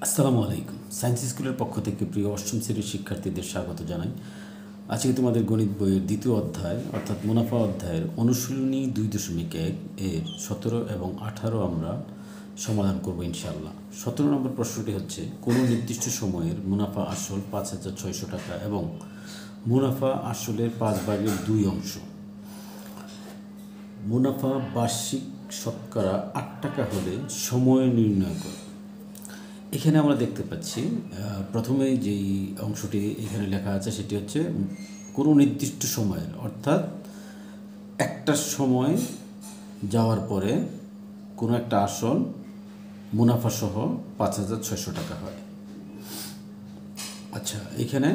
আসসালামু আলাইকুম। সায়েন্স স্কুলের পক্ষ থেকে প্রিয় অষ্টম শ্রেণীর শিক্ষার্থীদের স্বাগত জানাই। আজকে তোমাদের গণিত বইয়ের দ্বিতীয় অধ্যায় অর্থাৎ মুনাফা অধ্যায়ের অনুশীলনী 2.1 এর 17 এবং 18 আমরা সমাধান করব ইনশাআল্লাহ। 17 নম্বর প্রশ্নটি হচ্ছে, কোনো নির্দিষ্ট সময়ের মুনাফা আসল 5,600 টাকা এবং মুনাফা আসলের 5/2 মুনাফা বার্ষিক শতকরা 8 টাকা হলে সময় নির্ণয় করো। এখানে আমরা দেখতে পাচ্ছি প্রথমে যেই অংশটি এখানে লেখা আছে সেটি হচ্ছে কোনো নির্দিষ্ট সময়ের, অর্থাৎ একটা সময় যাওয়ার পরে কোনো একটা আসল মুনাফা সহ 5,600 টাকা হয়। আচ্ছা, এখানে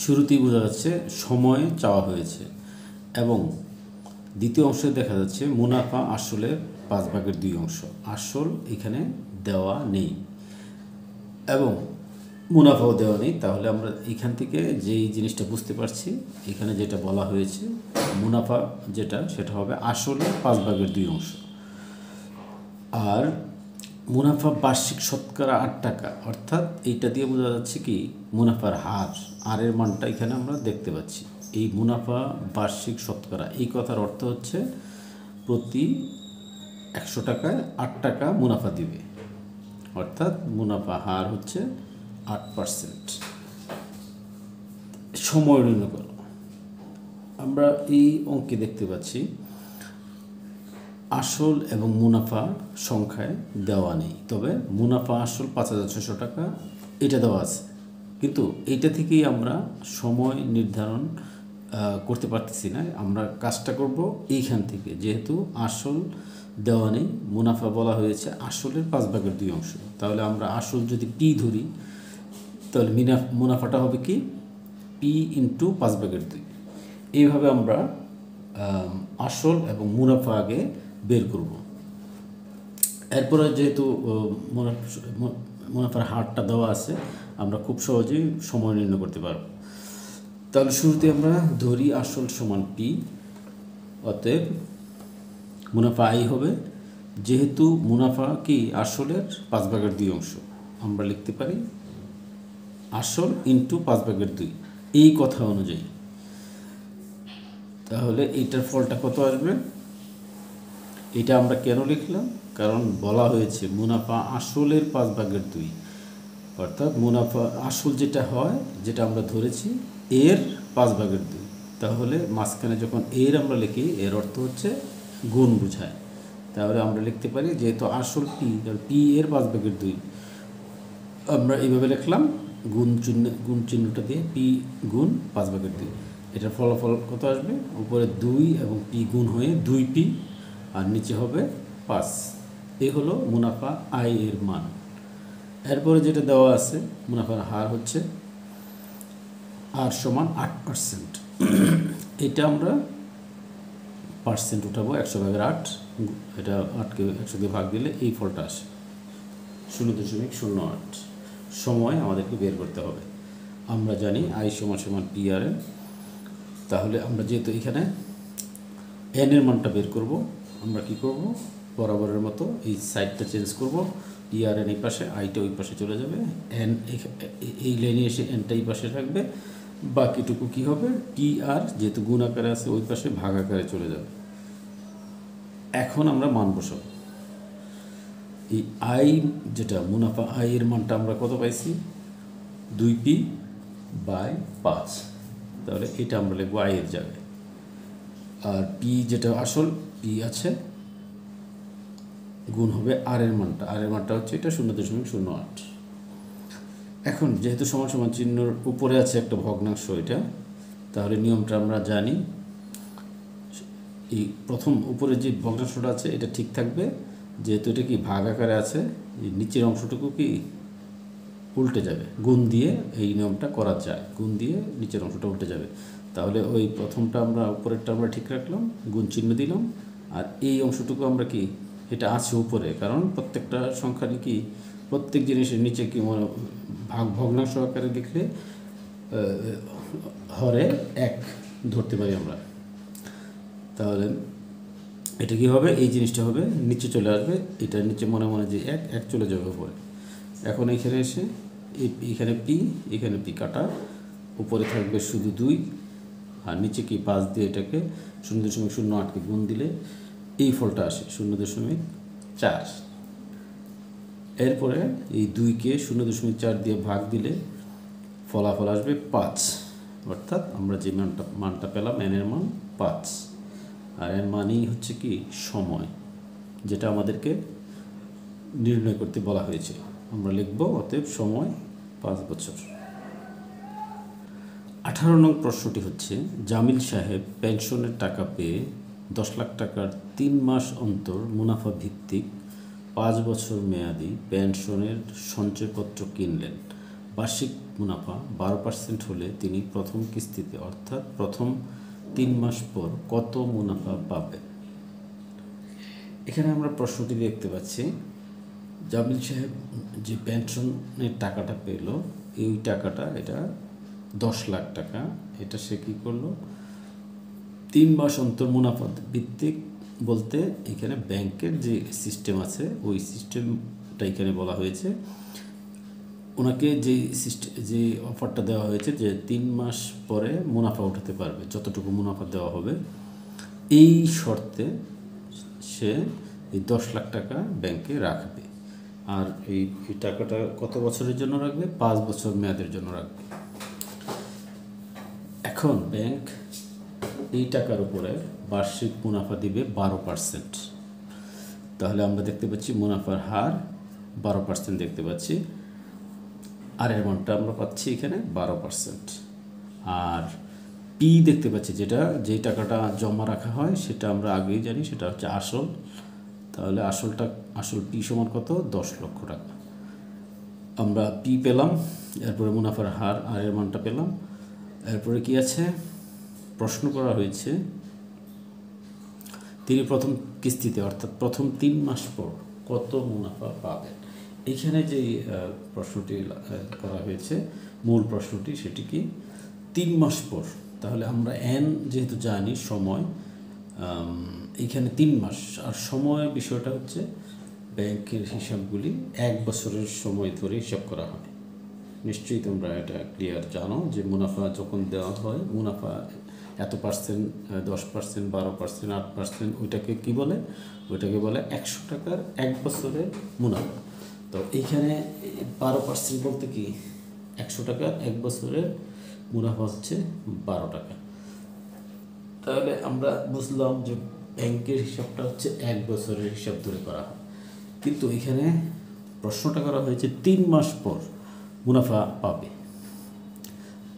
শুরুতেই বোঝা যাচ্ছে সময় চাওয়া হয়েছে এবং দ্বিতীয় অংশে দেখা যাচ্ছে মুনাফা আসলের 5/2। আসল এখানে দেওয়া নেই এবং মুনাফাও দেওয়া নেই। তাহলে আমরা এখান থেকে যেই জিনিসটা বুঝতে পারছি, এখানে যেটা বলা হয়েছে মুনাফা যেটা সেটা হবে আসলের 5/2। আর মুনাফা বার্ষিক শতকরা 8 টাকা, অর্থাৎ এইটা দিয়ে বোঝা যাচ্ছে কি মুনাফার হার, আরের মানটা এখানে আমরা দেখতে পাচ্ছি। এই মুনাফা বার্ষিক শতকরা, এই কথার অর্থ হচ্ছে প্রতি 100 টাকায় 8 টাকা মুনাফা দিবে, অর্থাৎ মুনাফা হার হচ্ছে 8%। সময় নির্ণয় করো। আমরা এই অঙ্কে দেখতে পাচ্ছি আসল এবং মুনাফা সংখ্যায় দেওয়া নেই, তবে মুনাফা আসল 5,600 টাকা এটা দেওয়া আছে, কিন্তু এইটা থেকেই আমরা সময় নির্ধারণ করতে পারতেছি না। আমরা কাজটা করব এইখান থেকে, যেহেতু আসল দেওয়া নেই, মুনাফা বলা হয়েছে আসলের 5/2। তাহলে আমরা আসল যদি পি ধরি, তাহলে মুনাফাটা হবে কি পি ইন্টু 5/2। এইভাবে আমরা আসল এবং মুনাফা আগে বের করব। এরপরে যেহেতু মুনাফার হারটা দেওয়া আছে, আমরা খুব সহজেই সময় নির্ণয় করতে পারব। তাহলে শুরুতে আমরা ধরি আসল সমান পি, অতএব মুনাফা আই হবে, যেহেতু মুনাফা কি আসলের 5/2, আমরা লিখতে পারি আসল ইন্টু 5/2 এই কথা অনুযায়ী। তাহলে এইটার ফলটা কত আসবে? এটা আমরা কেন লিখলাম? কারণ বলা হয়েছে মুনাফা আসলের 5/2, অর্থাৎ মুনাফা আসল যেটা হয়, যেটা আমরা ধরেছি এর 5/2। তাহলে মাঝখানে যখন এর আমরা লিখি, এর অর্থ হচ্ছে গুণ বোঝায়। তাহলে আমরা লিখতে পারি যেহেতু আসল পি, পি এর 5/2 আমরা এইভাবে লিখলাম, গুণ চিহ্নটা দিয়ে পি গুণ 5/2। এটার ফলাফল কত আসবে? উপরে 2 এবং পি গুণ হয়ে 2p, আর নিচে হবে 5। এই হলো মুনাফা আই এর মান। এরপরে যেটা দেওয়া আছে মুনাফার হার হচ্ছে আর সমান 8%। এটা আমরা পার্সেন্ট উঠাবো, 100/8। এটা 8কে 100 দিয়ে ভাগ দিলে এই ফলটা আসে 0.08। সময় আমাদেরকে বের করতে হবে। আমরা জানি আই সমান পি আর এন। তাহলে আমরা যেহেতু এখানে এন এর মানটা বের করব, আমরা কি করব? বরাবরের মতো এই সাইডটা চেঞ্জ করব, পি আর এন এই পাশে, আইটা ওই পাশে চলে যাবে, এন এই লাইনে এসে এনটা এই পাশে থাকবে, বাকিটুকু কি হবে? পি আর যেহেতু গুণ আকারে আছে ওই পাশে ভাগ আকারে চলে যাবে। এখন আমরা মান বসাবো। এই আই যেটা মুনাফা আই এর মানটা আমরা কত পাইছি? 2p/5। তাহলে এটা আমরা লিখবো আই এর জায়গায়। আর পি যেটা আসল পি আছে, গুণ হবে আর এর মানটা, আর এর মানটা হচ্ছে এটা 0.08। এখন যেহেতু সমান সমান চিহ্নর উপরে আছে একটা ভগ্নাংশ এটা, তাহলে নিয়মটা আমরা জানি। এই প্রথম উপরে যে ভগ্নাংশটা আছে এটা ঠিক থাকবে, যেহেতু এটা কি ভাগ আকারে আছে, এই নিচের অংশটুকু কি উল্টে যাবে। গুণ দিয়ে এই নিয়মটা করা যায়, গুণ দিয়ে নিচের অংশটা উল্টে যাবে। তাহলে ওই প্রথমটা আমরা উপরেরটা আমরা ঠিক রাখলাম, গুণ চিহ্ন দিলাম, আর এই অংশটুকু আমরা কি এটা আছে উপরে, কারণ প্রত্যেকটা সংখ্যারই কি প্রত্যেক জিনিসের নিচে কি ভগ্নাংশ আকারে লিখলে হরে 1 ধরতে পারি আমরা। তাহলে এটা কি হবে? এই জিনিসটা হবে নিচে চলে আসবে, এটা নিচে মনে মনে যে 1 1 চলে যাবে উপরে। এখন এখানে এসে এখানে পি কাটা, উপরে থাকবে শুধু 2 আর নিচে কি 5 দিয়ে এটাকে 0.08কে গুণ দিলে এই ফলটা আসে 0.4। এরপরে এই 2কে 0.4 দিয়ে ভাগ দিলে ফলাফল আসবে 5, অর্থাৎ আমরা যে মানটা পেলাম n এর মান 5। আর এর মানই হচ্ছে কি সময়, যেটা আমাদেরকে নির্ণয় করতে বলা হয়েছে। আমরা লিখব অতএব সময় 5 বছর। 18 নং প্রশ্নটি হচ্ছে, জামিল সাহেব পেনশনের টাকা পেয়ে 10 লাখ টাকার 3 মাস অন্তর মুনাফা ভিত্তিক 5 বছর মেয়াদি পেনশনের সঞ্চয়পত্র কিনলেন। বার্ষিক মুনাফা 12% হলে তিনি প্রথম কিস্তিতে অর্থাৎ প্রথম 3 মাস পর কত মুনাফা পাবেন? এখানে আমরা প্রশ্নটি দেখতে পাচ্ছি, জামিল সাহেব যে পেনশনের টাকাটা পেল, এই টাকাটা এটা 10 লাখ টাকা, এটা সে কী করলো 3 মাস অন্তর মুনাফা ভিত্তিক বলতে এখানে ব্যাংকের যে সিস্টেম আছে ওই সিস্টেমটা এখানে বলা হয়েছে। ওনাকে যে অফারটা দেওয়া হয়েছে যে 3 মাস পরে মুনাফা উঠাতে পারবে, যতটুকু মুনাফা দেওয়া হবে, এই শর্তে সে এই 10 লাখ টাকা ব্যাংকে রাখবে। আর এই টাকাটা কত বছরের জন্য রাখবে? 5 বছর মেয়াদের জন্য রাখবে। এখন ব্যাংক এই টাকার উপরে বার্ষিক মুনাফা দিবে 12%। তাহলে আমরা দেখতে পাচ্ছি মুনাফার হার 12% দেখতে পাচ্ছি, আর এর মানটা আমরা পাচ্ছি এখানে 12%। আর পি দেখতে পাচ্ছি, যে টাকাটা জমা রাখা হয় সেটা আমরা আগেই জানি, সেটা হচ্ছে আসল। তাহলে আসল পি সমান কত? 10 লক্ষ টাকা। আমরা পি পেলাম, এরপরে মুনাফার হার আর এর মানটা পেলাম। এরপরে কি আছে? প্রশ্ন করা হয়েছে তিনি প্রথম কিস্তিতে অর্থাৎ প্রথম 3 মাস পর কত মুনাফা পাবেন। এখানে যে প্রশ্নটি করা হয়েছে, মূল প্রশ্নটি, সেটি কি 3 মাস পর। তাহলে আমরা এন যেহেতু জানি সময়, এখানে 3 মাস, আর সময় বিষয়টা হচ্ছে ব্যাংকের হিসাবগুলি 1 বছরের সময় ধরে হিসাব করা হয়। নিশ্চয়ই তোমরা এটা ক্লিয়ার জানো যে মুনাফা যখন দেওয়া হয়, মুনাফা এত পার্সেন্ট, 10%, 12%, 8%, ওইটাকে কি বলে? ওইটাকে বলে 100 টাকার 1 বছরের মুনাফা। তো এইখানে 12% বলতে কি 100 টাকার 1 বছরের মুনাফা হচ্ছে 12 টাকা। তাহলে আমরা বুঝলাম যে ব্যাংকের হিসাবটা হচ্ছে 1 বছরের হিসাব ধরে করা হয়, কিন্তু এখানে প্রশ্নটা করা হয়েছে 3 মাস পর মুনাফা পাবে।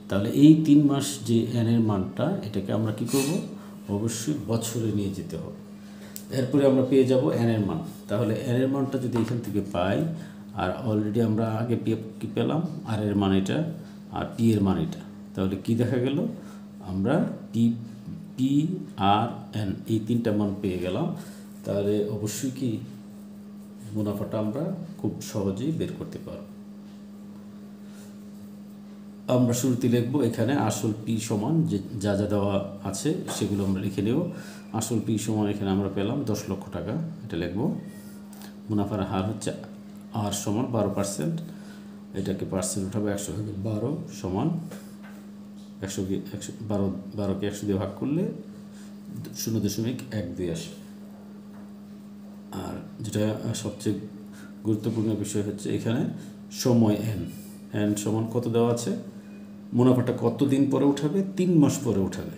তাহলে এই 3 মাস যে এন এর মানটা, এটাকে আমরা কি করব? অবশ্যই বছরে নিয়ে যেতে হবে। এরপরে আমরা পেয়ে যাব এন এর মান। তাহলে এন এর মানটা যদি এখান থেকে পাই, আর অলরেডি আমরা আগে কি পেলাম? আর এর মান এটা, আর পি এর মান এটা। তাহলে কি দেখা গেল? আমরা পি আর এন এই 3টা মান পেয়ে গেলাম। তাহলে অবশ্যই কি মুনাফাটা আমরা খুব সহজেই বের করতে পারব। আমরা শুরুতে লিখব এখানে আসল পি সমান যে যা দেওয়া আছে সেগুলো আমরা লিখে নেব। আসল পি সমান এখানে আমরা পেলাম 10 লক্ষ টাকা, এটা লিখব। মুনাফার হার হচ্ছে আর সমান 12%, এটাকে পার্সেন্ট উঠাবো 100 থেকে 12 সমান 12কে 100 দিয়ে ভাগ করলে 0.12 আসে। আর যেটা সবচেয়ে গুরুত্বপূর্ণ বিষয় হচ্ছে এখানে সময় এন সমান কত দেওয়া আছে? মুনাফাটা কত দিন পরে উঠাবে? 3 মাস পরে উঠাবে।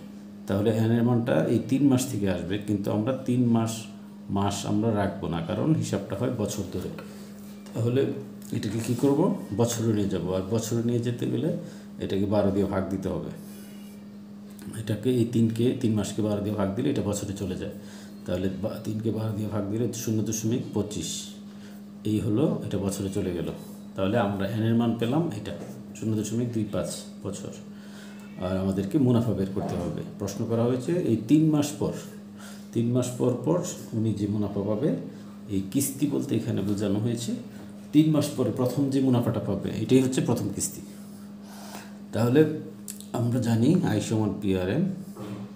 তাহলে এন এর মানটা এই 3 মাস থেকে আসবে, কিন্তু আমরা 3 মাস আমরা রাখবো না, কারণ হিসাবটা হয় বছর ধরে। তাহলে এটাকে কি করব? বছরে নিয়ে যাব। আর বছরে নিয়ে যেতে গেলে এটাকে 12 দিয়ে ভাগ দিতে হবে। এটাকে এই 3 মাসকে 12 দিয়ে ভাগ দিলে এটা বছরে চলে যায়। তাহলে 3কে 12 দিয়ে ভাগ দিলে 0.25, এই হলো, এটা বছরে চলে গেল। তাহলে আমরা এন এর মান পেলাম এটা 0.25 বছর। আর আমাদেরকে মুনাফা বের করতে হবে। প্রশ্ন করা হয়েছে এই 3 মাস পর উনি যে মুনাফা পাবে, এই কিস্তি বলতে এখানে বোঝানো হয়েছে 3 মাস পরে প্রথম যে মুনাফাটা পাবে, এটাই হচ্ছে প্রথম কিস্তি। তাহলে আমরা জানি আই সমান পি আর এন।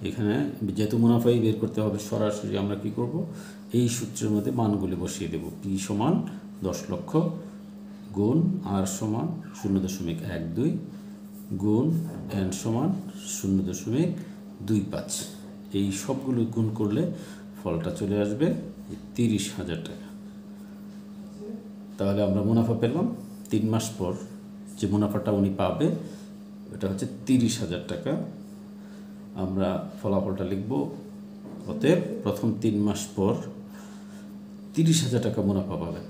এখানে যেহেতু মুনাফাই বের করতে হবে, সরাসরি আমরা কি করব? এই সূত্রের মধ্যে মানগুলি বসিয়ে দেব। পি সমান 10 লক্ষ, গুণ আর সমান 0.12 গুণ এন সমান 0.25। এই সবগুলো গুণ করলে ফলটা চলে আসবে 30,000 টাকা। তাহলে আমরা মুনাফা পেলাম 3 মাস পর যে মুনাফাটা উনি পাবে এটা হচ্ছে 30,000 টাকা। আমরা ফলাফলটা লিখব, অতএব প্রথম 3 মাস পর 30,000 টাকা মুনাফা পাবেন।